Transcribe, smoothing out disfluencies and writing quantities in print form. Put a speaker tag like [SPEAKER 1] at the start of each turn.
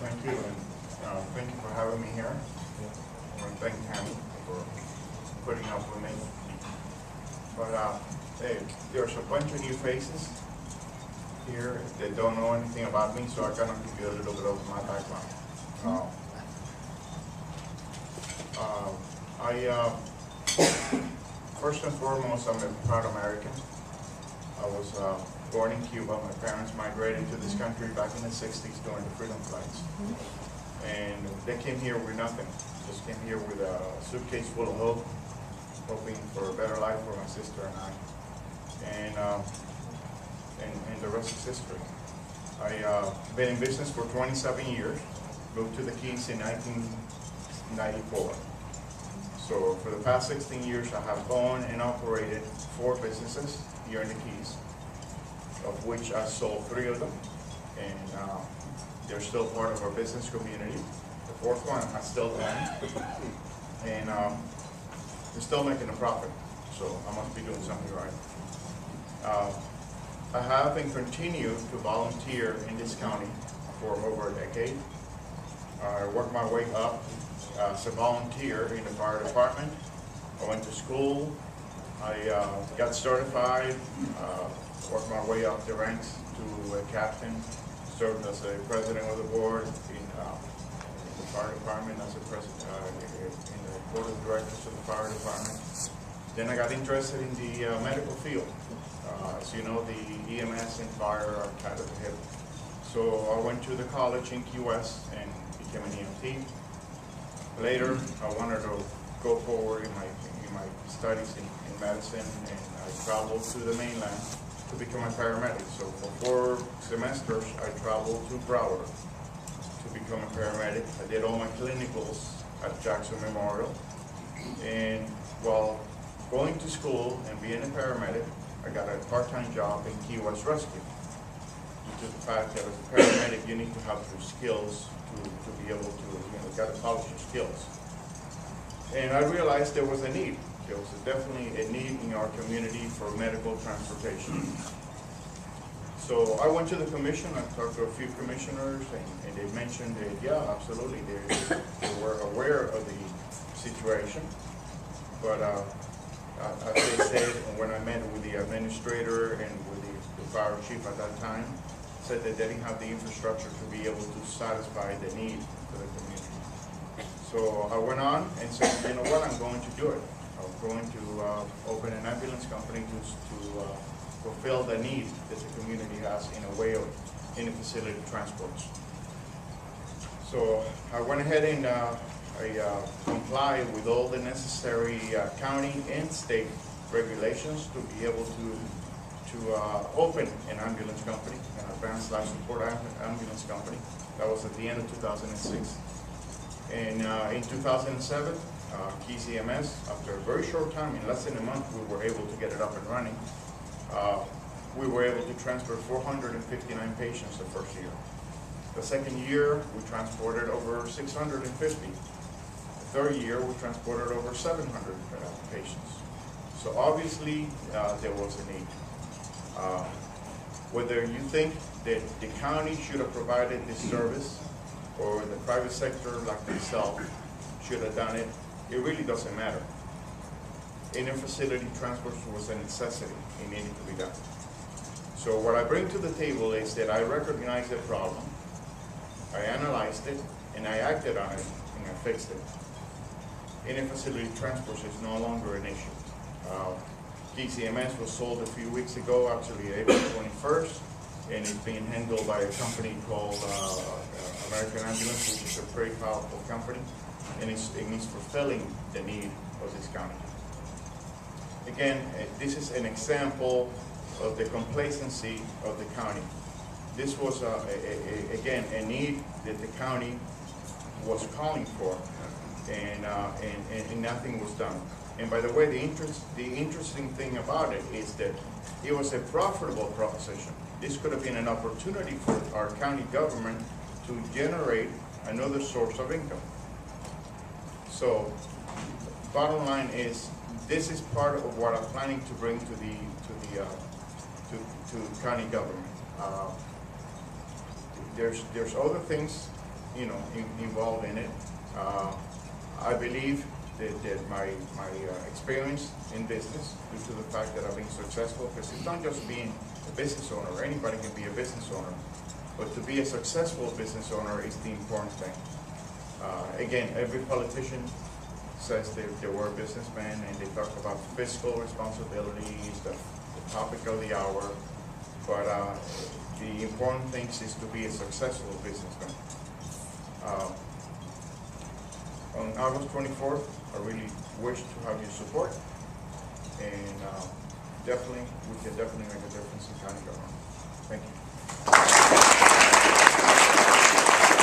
[SPEAKER 1] Thank you, and thank you for having me here. I want to thank Tammy for putting up with me. But hey, there's a bunch of new faces here that don't know anything about me, so I kind of give you a little bit of my background. First and foremost, I'm a proud American. I was born in Cuba. My parents migrated to this country back in the 60s during the freedom flights. And they came here with nothing. Just came here with a suitcase full of hope, hoping for a better life for my sister and I. And the rest is history. I've been in business for 27 years, moved to the Keys in 1994. So for the past 16 years, I have owned and operated 4 businesses here in the Keys, of which I sold 3 of them, and they're still part of our business community. The 4th one I still own, and we're still making a profit, so I must be doing something right. I have and continue to volunteer in this county for over a decade. I worked my way up as a volunteer in the fire department. I went to school. I got certified, worked my way up the ranks to a captain, served as a president of the board in the fire department, as a president in the board of directors of the fire department. Then I got interested in the medical field. As you know, the EMS and fire are kind of hip. So I went to the college in Key West and became an EMT. Later, I wanted to go forward in my studies in medicine, and I traveled to the mainland to become a paramedic. So for 4 semesters, I traveled to Broward to become a paramedic. I did all my clinicals at Jackson Memorial. And while going to school and being a paramedic, I got a part-time job in Key West Rescue. Due to the fact that as a paramedic, you need to have your skills to be able to, you got to polish your skills. And I realized there was a need. There was definitely a need in our community for medical transportation. So I went to the commission. I talked to a few commissioners, and they mentioned that, yeah, absolutely, they were aware of the situation. But as they said, when I met with the administrator and with the fire chief at that time, said that they didn't have the infrastructure to be able to satisfy the need for the community. So I went on and said, you know what, I'm going to do it. I'm going to open an ambulance company to fulfill the need that the community has in a way of in-facility transports. So I went ahead and I comply with all the necessary county and state regulations to be able to open an ambulance company, an advanced life support ambulance company. That was at the end of 2006. And in 2007, Keys EMS, after a very short time, in less than a month, we were able to get it up and running. We were able to transfer 459 patients the first year. The second year, we transported over 650. The third year, we transported over 700 patients. So obviously, there was a need. Whether you think that the county should have provided this service or the private sector like myself should have done it, it really doesn't matter. Inter-facility transport was a necessity. It needed to be done. So what I bring to the table is that I recognized the problem, I analyzed it, and I acted on it, and I fixed it. Inter-facility transport is no longer an issue. Keys EMS was sold a few weeks ago, actually April 21st, and it's being handled by a company called American Ambulance, which is a very powerful company, and it's fulfilling the need of this county. Again, this is an example of the complacency of the county. This was, again, a need that the county was calling for, and nothing was done. And by the way, the interesting thing about it is that it was a profitable proposition. This could have been an opportunity for our county government to generate another source of income. So, bottom line is, this is part of what I'm planning to bring to county government. There's other things involved in it. I believe that my experience in business, due to the fact that I've been successful, because it's not just being a business owner. Anybody can be a business owner, but to be a successful business owner is the important thing. Again, every politician says they were a businessman, and they talk about fiscal responsibilities, the topic of the hour, but the important thing is to be a successful businessman. On August 24th, I really wish to have your support, and we can definitely make a difference in county government. Thank you.